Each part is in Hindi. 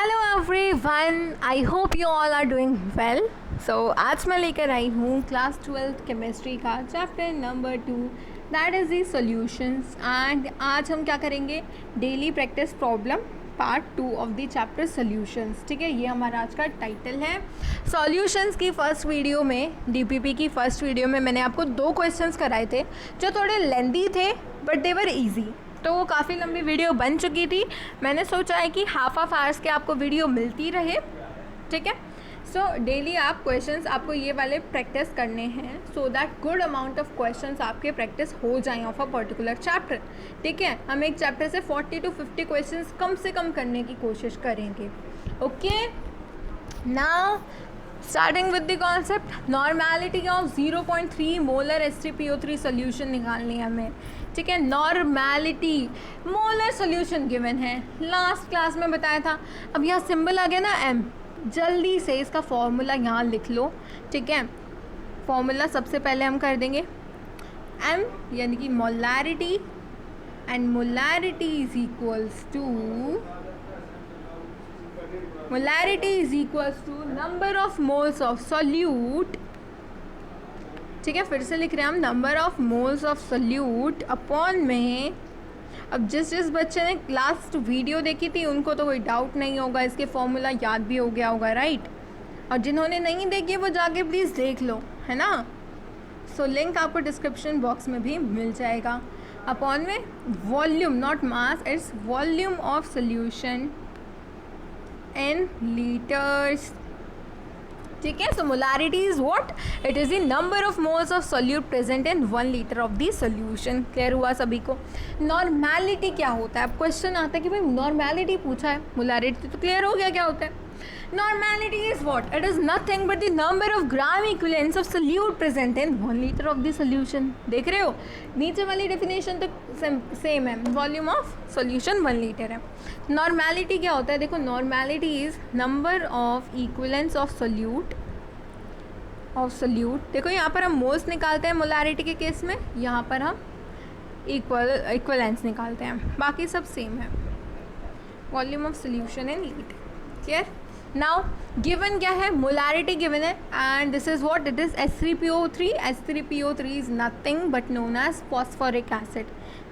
Hello everyone, I hope you all are doing well. So आज मैं लेकर आई हूँ क्लास 12th केमिस्ट्री का chapter number 2, that is the solutions. And आज हम क्या करेंगे, daily practice problem part 2 of the chapter solutions. ठीक है, ये हमारा आज का टाइटल है। सॉल्यूशंस की फर्स्ट वीडियो में, डीपीपी की फर्स्ट वीडियो में मैंने आपको 2 क्वेश्चंस कराए थे जो थोड़े लेंदी थे बट दे वर ईजी। तो वो काफ़ी लंबी वीडियो बन चुकी थी। मैंने सोचा है कि हाफ आवर्स के आपको वीडियो मिलती रहे। ठीक है, सो डेली आप क्वेश्चंस आपको ये वाले प्रैक्टिस करने हैं so that good amount of questions आपके प्रैक्टिस हो जाएं ऑफ अ पर्टिकुलर चैप्टर। ठीक है, हम एक चैप्टर से 40 to 50 क्वेश्चंस कम से कम करने की कोशिश करेंगे। Okay, now starting with the concept, normality of 0.3 molar H3PO3 solution निकालनी है हमें। ठीक है, नॉर्मेलिटी मोलर सोल्यूशन गिवन है, लास्ट क्लास में बताया था। अब यहाँ सिंबल आ गया ना M, जल्दी से इसका फॉर्मूला यहाँ लिख लो। ठीक है, फॉर्मूला सबसे पहले हम कर देंगे M यानी कि molarity, and molarity is equals to number of moles of solute. ठीक है, फिर से लिख रहे हैं हम number of moles of solute upon में। अब जिस बच्चे ने लास्ट वीडियो देखी थी उनको तो कोई डाउट नहीं होगा, इसके फॉर्मूला याद भी हो गया होगा, राइट। और जिन्होंने नहीं देखी वो जाके प्लीज़ देख लो, है ना। सो लिंक आपको डिस्क्रिप्शन बॉक्स में भी मिल जाएगा। अपॉन में volume, not mass, its volume of solution in liters। ठीक है, so molarity is what? It is the number of moles of solute present in 1 liter of the solution। Clear हुआ सभी को। नॉर्मेलिटी क्या होता है? अब क्वेश्चन आता है कि भाई नॉर्मेलिटी पूछा है, मोलारिटी तो क्लियर हो गया क्या होता है। Normality is what? It is nothing but the number of gram equivalence of solute present in 1 litre of the solution. देख रहे हो, नीचे वाली डेफिनेशन तो सेम है, वॉल्यूम ऑफ सोल्यूशन 1 लीटर है। नॉर्मेलिटी क्या होता है? देखो, normality is number of equivalence of solute. देखो यहाँ पर हम मोल्स निकालते हैं मोलारिटी के केस में, यहाँ पर हम इक्विवेलेंस निकालते हैं, बाकी सब सेम है। Volume of solution in litre. Clear? Now given क्या है? मोलारिटी गिवन है and this is what? It is H3PO3। H3PO3 is nothing but known as phosphoric acid.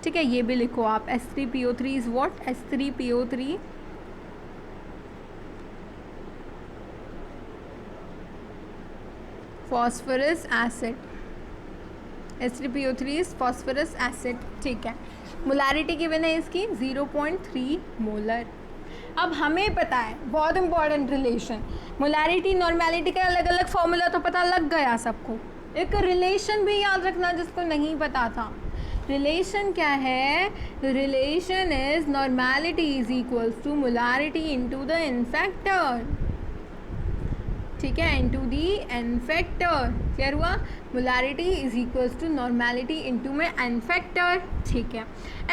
ठीक है, ये भी लिखो आप, H3PO3 is what? H3PO3 phosphorous acid. H3PO3 is phosphorous acid. ठीक है, मोलारिटी गिवन है इसकी 0.3 मोलर। अब हमें पता है, बहुत इंपॉर्टेंट रिलेशन, मोलारिटी नॉर्मेलिटी का अलग अलग फॉर्मूला तो पता लग गया सबको। एक रिलेशन भी याद रखना जिसको नहीं पता था। रिलेशन क्या है? Relation is normality is equals to molarity into the n factor. ठीक है, इनटू दी इन्फेक्टर। क्लियर हुआ? Molarity is equals to normality into में इन्फेक्टर। ठीक है,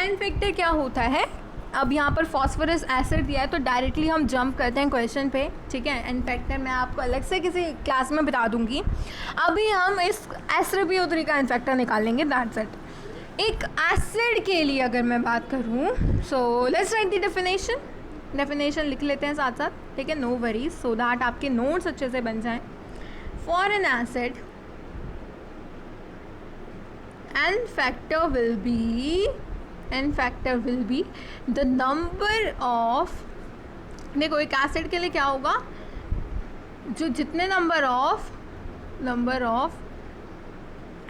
इन्फेक्टर क्या होता है? अब यहाँ पर फॉस्फोरस एसिड दिया है तो डायरेक्टली हम जंप करते हैं क्वेश्चन पे। ठीक है, इन्फेक्टर मैं आपको अलग से किसी क्लास में बता दूंगी। अभी हम इस H3PO3 का इन्फेक्टर निकालेंगे, दैट्स इट। एक एसिड के लिए अगर मैं बात करूँ, so let's write the definition लिख लेते हैं साथ साथ। ठीक है, नो वरीज, सो दैट आपके नोट्स अच्छे से बन जाएं। For an acid n factor will be the number of, देखो एक एसिड के लिए क्या होगा, जो जितने number of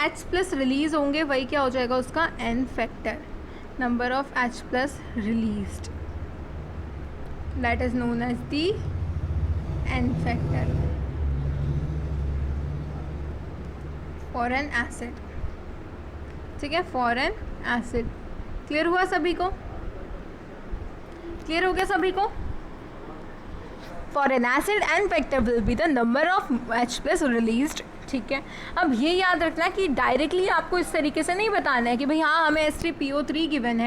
H plus release होंगे वही क्या हो जाएगा उसका n factor, number of H plus released, that is known as the n factor for an acid. ठीक है, फॉर एन एसिड। क्लियर हुआ सभी को? क्लियर हो गया सभी को? For an acid n factor will be the number of H plus released. ठीक है, अब ये याद रखना कि डायरेक्टली आपको इस तरीके से नहीं बताना है कि भाई हाँ हमें H3PO3 गिवन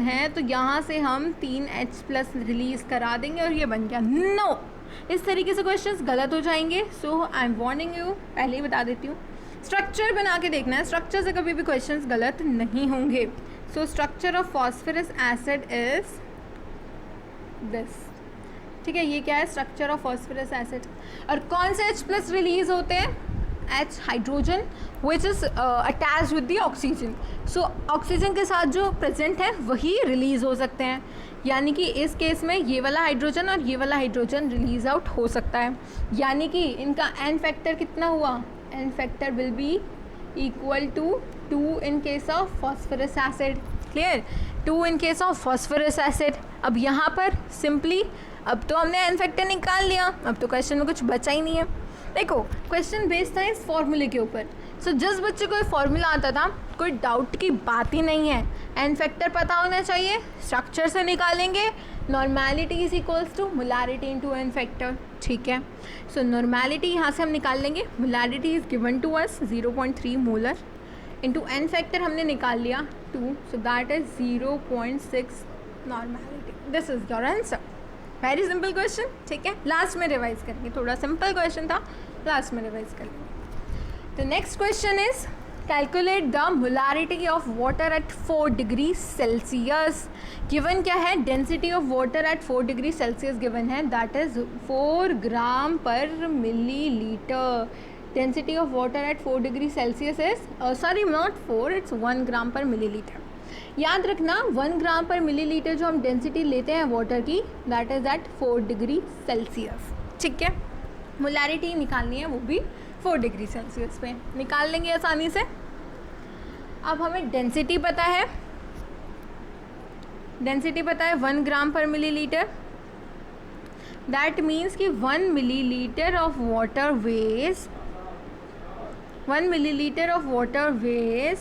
है तो यहाँ से हम 3 H प्लस रिलीज करा देंगे और ये बन गया। नो, इस तरीके से क्वेश्चंस गलत हो जाएंगे। सो आई एम वार्निंग यू, पहले ही बता देती हूँ। स्ट्रक्चर बना के देखना है, स्ट्रक्चर से कभी भी क्वेश्चंस गलत नहीं होंगे। So structure of phosphorous acid is this. ठीक है, ये क्या है, स्ट्रक्चर ऑफ फॉस्फरस एसिड। और कौन से H+ रिलीज होते हैं, H hydrogen which is attach with the oxygen. So oxygen के साथ जो प्रेजेंट है वही रिलीज़ हो सकते हैं, यानी कि इस केस में ये वाला हाइड्रोजन और ये वाला हाइड्रोजन रिलीज आउट हो सकता है, यानी कि इनका N फैक्टर कितना हुआ, N factor will be equal to 2 in case of phosphorous acid. Clear, 2 in case of phosphorous acid. अब यहाँ पर सिंपली अब तो हमने N फैक्टर निकाल लिया, अब तो क्वेश्चन में कुछ बचा ही नहीं है। देखो क्वेश्चन बेस्ड था इस फॉर्मूले के ऊपर। सो जिस बच्चे को फॉर्मूला आता था कोई डाउट की बात ही नहीं है, N फैक्टर पता होना चाहिए, स्ट्रक्चर से निकालेंगे, normality is equals to molarity into N factor. ठीक है, सो नॉर्मेलिटी यहाँ से हम निकाल लेंगे, molarity is given to us 0.3 molar into N factor हमने निकाल लिया 2, so that is 0.6 normality. This is your answer. Very simple question. ठीक है, लास्ट में रिवाइज करेंगे, थोड़ा सिंपल क्वेश्चन था, लास्ट में रिवाइज करेंगे। The next question is calculate the molarity of water at 4 degree Celsius. Given क्या है, density of water at 4 degree Celsius given है, that is 4 gram per millilitre. Density of water at 4 degree Celsius is sorry not 4, it's 1 gram per millilitre. याद रखना 1 ग्राम पर मिलीलीटर जो हम डेंसिटी लेते हैं वाटर की, that is at 4 degree Celsius. ठीक है, मोलारिटी निकालनी है, वो भी 4 डिग्री सेल्सियस पे निकाल लेंगे आसानी से। अब हमें डेंसिटी पता है, डेंसिटी पता है 1 gram per millilitre. That means कि 1 millilitre of water veg 1 millilitre of water veg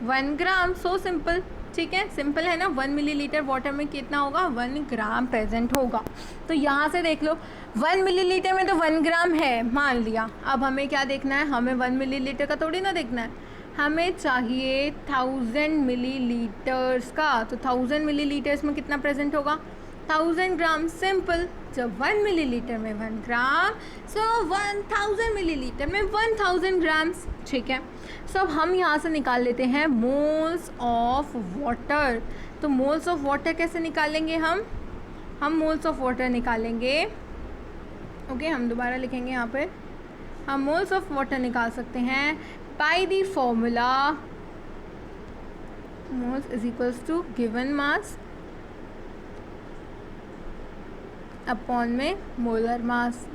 1 gram. So simple. ठीक है, सिंपल है ना, 1 मिलीलीटर वाटर में कितना होगा, 1 ग्राम प्रेजेंट होगा। तो यहाँ से देख लो 1 मिलीलीटर में तो 1 ग्राम है मान लिया। अब हमें क्या देखना है, हमें 1 मिलीलीटर का थोड़ी ना देखना है, हमें चाहिए 1000 मिलीलीटर्स का। तो 1000 मिलीलीटर्स में कितना प्रेजेंट होगा, 1000 ग्राम। सिंपल, जब 1 मिलीलीटर में 1 ग्राम, सो 1000 मिलीलीटर में 1000 ग्राम्स। ठीक है, सो अब हम यहाँ से निकाल लेते हैं मोल्स ऑफ वाटर। तो मोल्स ऑफ वाटर कैसे निकालेंगे हम मोल्स ऑफ वाटर निकालेंगे, ओके हम दोबारा लिखेंगे यहाँ पे, हम मोल्स ऑफ वाटर निकाल सकते हैं by the formula moles is equals to given mass upon में मोलर मास।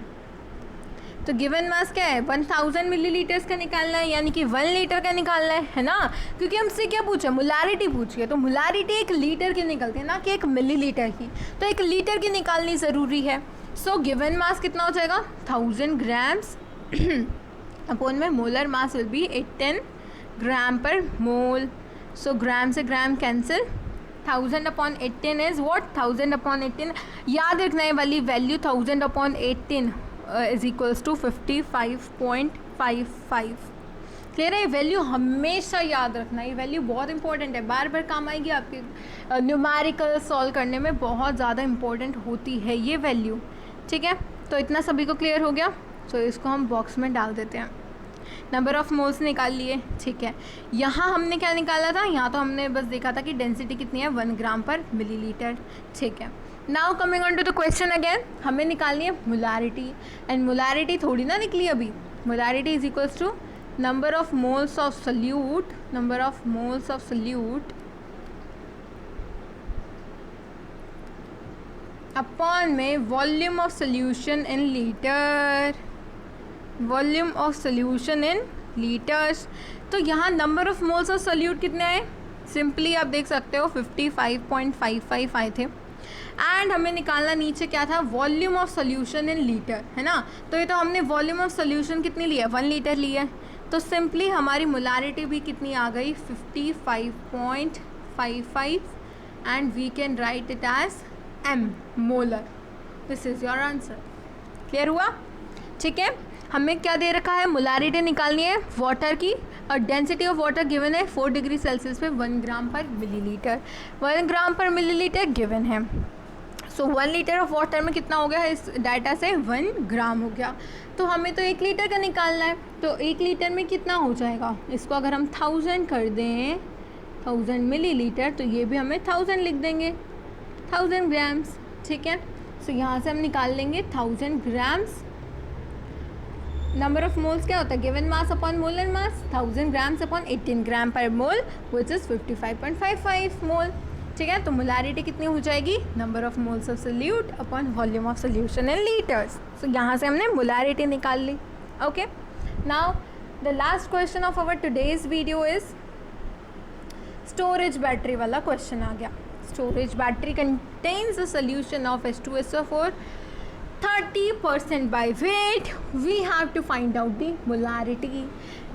तो गिवन मास क्या है, 1000 मिलीलीटर्स का निकालना है, यानी कि 1 लीटर का निकालना है ना, क्योंकि हमसे क्या पूछा, मोलारिटी पूछी है। तो मोलारिटी 1 लीटर की निकलती है ना कि 1 मिलीलीटर की, तो 1 लीटर की निकालनी ज़रूरी है। सो गिवन मास कितना हो जाएगा, 1000 ग्राम्स अपॉन में molar mass will be 18 gram per mole. So gram से gram cancel, 1000 upon 18 is what, 1000 upon 18 याद रखना है वाली value, 1000 upon 18 is equals to 55.55। Clear है, ये वैल्यू हमेशा याद रखना, ये वैल्यू बहुत इंपॉर्टेंट है, बार बार काम आएगी आपके न्यूमेरिकल सॉल्व करने में, बहुत ज़्यादा इंपॉर्टेंट होती है ये वैल्यू। ठीक है, तो इतना सभी को क्लियर हो गया। तो इसको हम बॉक्स में डाल देते हैं, नंबर ऑफ मोल्स निकाल लिए। ठीक है, यहाँ हमने क्या निकाला था, यहाँ तो हमने बस देखा था कि डेंसिटी कितनी है, 1 ग्राम पर मिलीलीटर। ठीक है, now coming on to the question again, हमें निकालनी है मोलारिटी, एंड मोलारिटी थोड़ी ना निकली अभी। Molarity is equals to number of moles of solute, number of moles of solute upon में volume of solution in litre, volume of solution in litres. तो यहाँ number of moles of solute कितने आए, सिंपली आप देख सकते हो 55.55 आए थे। एंड हमें निकालना नीचे क्या था, volume of solution in litre, है ना। तो ये तो हमने वॉल्यूम ऑफ सोल्यूशन कितनी लिया, 1 लीटर लिया है। तो सिंपली हमारी मोलारिटी भी कितनी आ गई, 55.55 and we can write it as m molar. This is your answer. Clear हुआ। ठीक है, हमें क्या दे रखा है, मोलारिटी निकालनी है वाटर की, और डेंसिटी ऑफ वाटर गिवन है 4 डिग्री सेल्सियस पे 1 gram per millilitre, 1 gram per millilitre given है। सो 1 लीटर ऑफ वाटर में कितना हो गया है, इस डाटा से 1 ग्राम हो गया। तो हमें तो 1 लीटर का निकालना है, तो 1 लीटर में कितना हो जाएगा, इसको अगर हम 1000 कर दें, 1000 मिलीलीटर, तो ये भी हमें 1000 लिख देंगे। 1000 ग्राम्स, ठीक है। सो यहाँ से हम निकाल लेंगे 1000 ग्राम्स। नंबर ऑफ मोल्स क्या होता है, given mass upon molar mass, 1000 grams upon 18 gram per mole which is 55.55 मोल, ठीक है। तो मोलारिटी कितनी हो जाएगी, number of moles of solute upon volume of solution in litres. So यहाँ से हमने मोलारिटी निकाल ली। Okay, now the last question of our today's video is storage battery वाला क्वेश्चन आ गया। Storage battery contains a solution of H2SO4 30% by weight. We have to find out the molarity.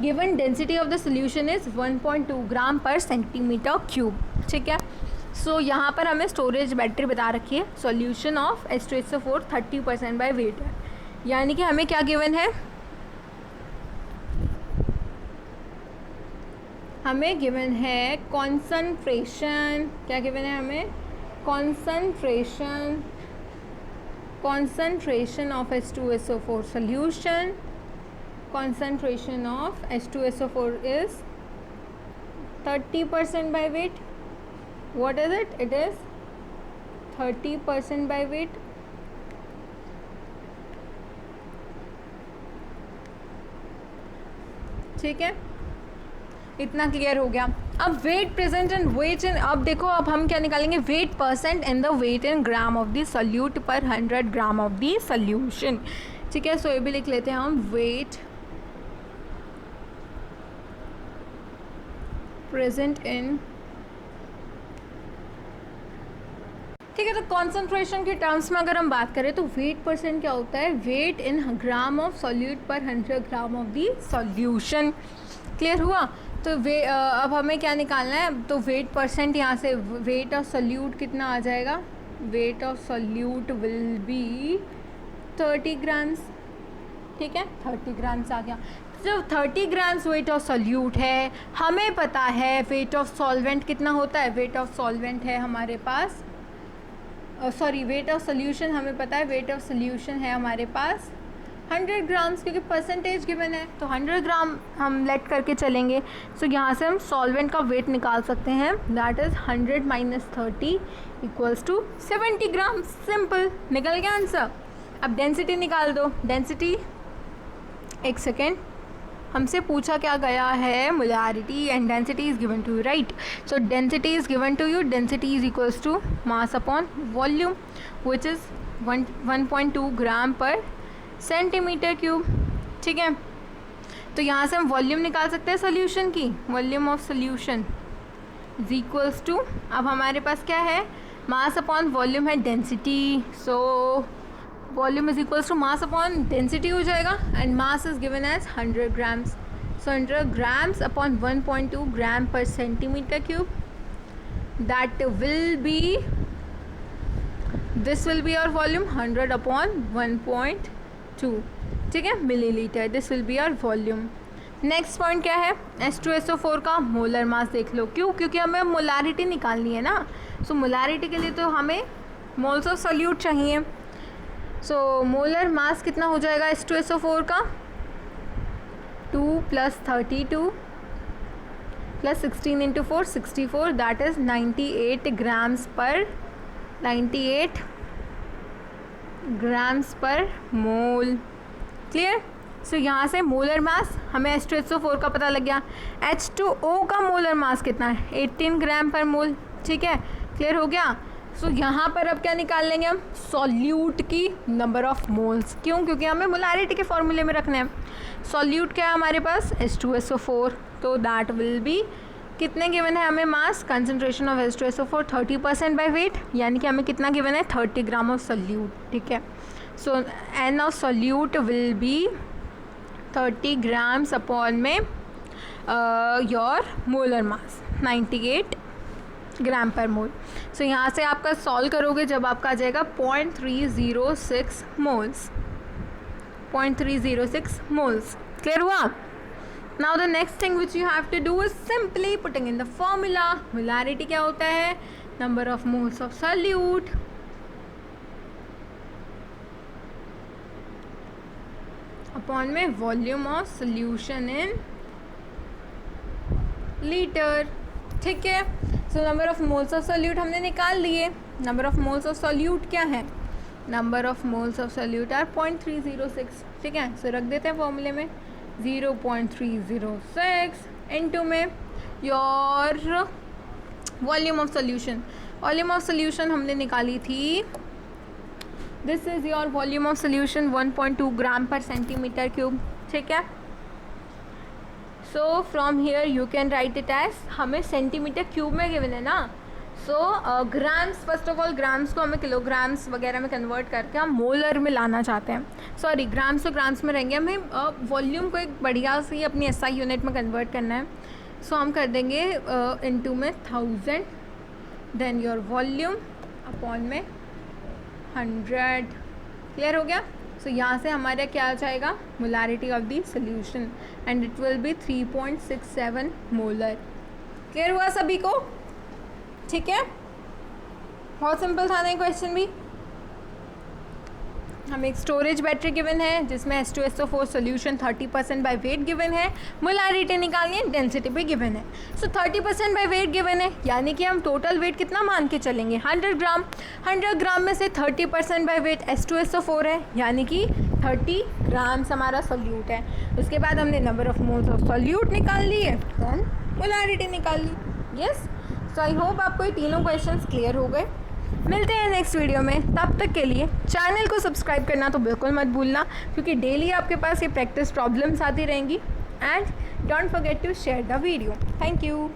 Given density of the solution is 1.2 gram per centimetre cube, ठीक है। सो यहाँ पर हमें स्टोरेज बैटरी बता रखी है, solution of H2SO4 30% by wait है, यानी कि हमें क्या गिवन है, हमें गिवन है कॉन्सनट्रेशन। क्या गिवन है हमें, concentration of H2SO4 solution. Concentration of H2SO4 is 30% by weight. What is it? It is 30% by weight. ठीक है, इतना क्लियर हो गया। अब weight present in weight in, अब देखो अब हम क्या निकालेंगे, weight percent in the weight in gram of the solute per 100 gram of the solution, ठीक है। सो ये भी लिख लेते हैं हम, वेट प्रेजेंट इन, ठीक है। तो कॉन्सेंट्रेशन के टर्म्स में अगर हम बात करें तो वेट परसेंट क्या होता है, weight in gram of solute per 100 gram of the solution. Clear हुआ। तो अब हमें क्या निकालना है, तो वेट परसेंट यहाँ से वेट ऑफ सोल्यूट कितना आ जाएगा, weight of solute will be 30 grams, ठीक है। 30 ग्राम्स आ गया। जो 30 ग्राम्स वेट ऑफ सोल्यूट है, हमें पता है वेट ऑफ सॉल्वेंट कितना होता है, वेट ऑफ सॉल्वेंट है हमारे पास, वेट ऑफ सोल्यूशन हमें पता है, वेट ऑफ सोल्यूशन है हमारे पास 100 ग्राम्स, क्योंकि परसेंटेज गिवन है तो 100 ग्राम हम लेट करके चलेंगे। सो यहाँ से हम सॉल्वेंट का वेट निकाल सकते हैं, that is 100 minus 30 equals to 70 gram. Simple, निकल गया आंसर। अब डेंसिटी निकाल दो। डेंसिटी, एक सेकेंड, हमसे पूछा क्या गया है, molarity and density is given to you, right. So density is given to you, density is equals to mass upon volume which is 1.2 gram per centimetre cube, ठीक है। तो यहाँ से हम वॉल्यूम निकाल सकते हैं सोल्यूशन की, volume of solution is equals to, अब हमारे पास क्या है, मास अपॉन वॉल्यूम है density, so volume is equals to mass upon density हो जाएगा, and mass is given as 100 grams. So 100 grams upon 1.2 gram per centimetre cube, that will be, this will be our volume 100 upon 1.2, ठीक है, millilitre, this will be our volume. Next point क्या है, H2SO4 का मोलर मास देख लो। क्यों, क्योंकि हमें मोलारिटी निकालनी है ना। सो मोलारिटी के लिए तो हमें मोल्स ऑफ सोल्यूट चाहिए। सो मोलर मास कितना हो जाएगा H2SO4 का, 2 + 32 + 16 × 4 64, दैट इज़ 98 ग्राम्स पर 98 ग्राम्स पर मोल। क्लियर। सो यहाँ से मोलर मास हमें H2SO4 का पता लग गया। H2O का मोलर मास कितना है, 18 ग्राम पर मोल, ठीक है, क्लियर हो गया। सो यहाँ पर अब क्या निकाल लेंगे हम, सॉल्यूट की नंबर ऑफ मोल्स। क्यों, क्योंकि हमें मोलारिटी के फॉर्मूले में रखना है। सॉल्यूट क्या है हमारे पास, H2SO4, तो दैट विल बी, कितने गिवन है हमें mass, concentration of H2SO4 30% by weight, यानी कि हमें कितना गिवन है, 30 ग्राम ऑफ सोल्यूट, ठीक है। So n of solute will be 30 grams upon में your molar mass 98 gram per mole. सो यहाँ से आपका सॉल्व करोगे जब आपका आ जाएगा 0.306 मोल्स, 0.306 मोल्स। क्लियर हुआ। Now the next thing which you have to do is simply putting in the formula. Molarity क्या होता है, number of moles of solute upon में volume of solution in liter, ठीक है। So number of moles of solute हमने निकाल लिए। Number of moles of solute क्या है? Number of moles of solute are 0.306, ठीक है। सो रख देते हैं फॉर्मूले में 0.306 इनटू में your volume of solution. Volume of solution हमने निकाली थी, this is your volume of solution 1.2 gram per centimetre cube, ठीक है। So from here you can write it as, हमें सेंटीमीटर क्यूब में गिवन है ना, so grams, first of all grams को हमें किलोग्राम्स वगैरह में कन्वर्ट करके हम मोलर में लाना चाहते हैं, सॉरी ग्राम्स तो ग्राम्स में रहेंगे, हमें वॉल्यूम को एक बढ़िया सी अपनी SI यूनिट में कन्वर्ट करना है। सो हम कर देंगे इनटू में 1000, देन योर वॉल्यूम अपॉन में 100, क्लियर हो गया। सो यहाँ से हमारा क्या आ जाएगा, molarity of the solution, and it will be 3.67 molar. Clear हुआ सभी को? ठीक है, बहुत सिंपल था ना क्वेश्चन भी। हमें एक स्टोरेज बैटरी गिवन है जिसमें H2SO4 solution 30% by wait given है, मोलारिटी निकालनी है, डेंसिटी भी गिवन है। सो 30% बाय वेट गिवन है, यानी कि हम टोटल वेट कितना मान के चलेंगे, 100 ग्राम। 100 ग्राम में से 30% बाय वेट H2SO4 है, यानी कि 30 ग्राम्स हमारा सोल्यूट है। उसके बाद हमने number of moles of solute निकाल लिए, देन मोलारिटी निकाल ली। यस, सो आई होप आपको ये तीनों क्वेश्चंस क्लियर हो गए। मिलते हैं नेक्स्ट वीडियो में, तब तक के लिए चैनल को सब्सक्राइब करना तो बिल्कुल मत भूलना, क्योंकि डेली आपके पास ये प्रैक्टिस प्रॉब्लम्स आती रहेंगी। And don't forget to share the video. Thank you.